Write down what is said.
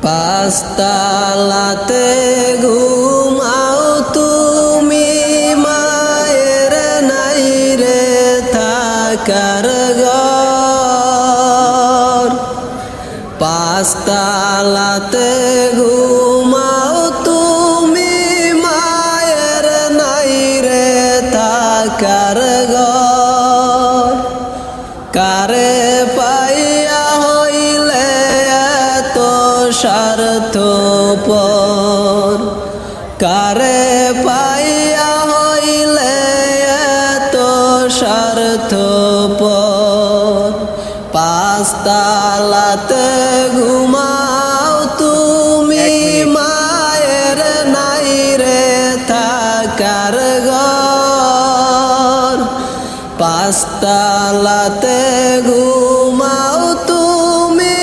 পাঁচতলাতে ঘুমাও তুমি, মায়ের নাই রে থাকার ঘর। পাঁচতলাতে ঘুমাও তুমি, মায়ের নাই রে থাকার ঘর। কারে পাইয়া হইলে এত স্বার্থপর, কারে পাইয়া হইলে এত স্বার্থপর। পাঁচতলাতে ঘুমাও তুমি, মায়ের নাই রে থাকার ঘর। পাঁচতলাতে ঘুমাও তুমি,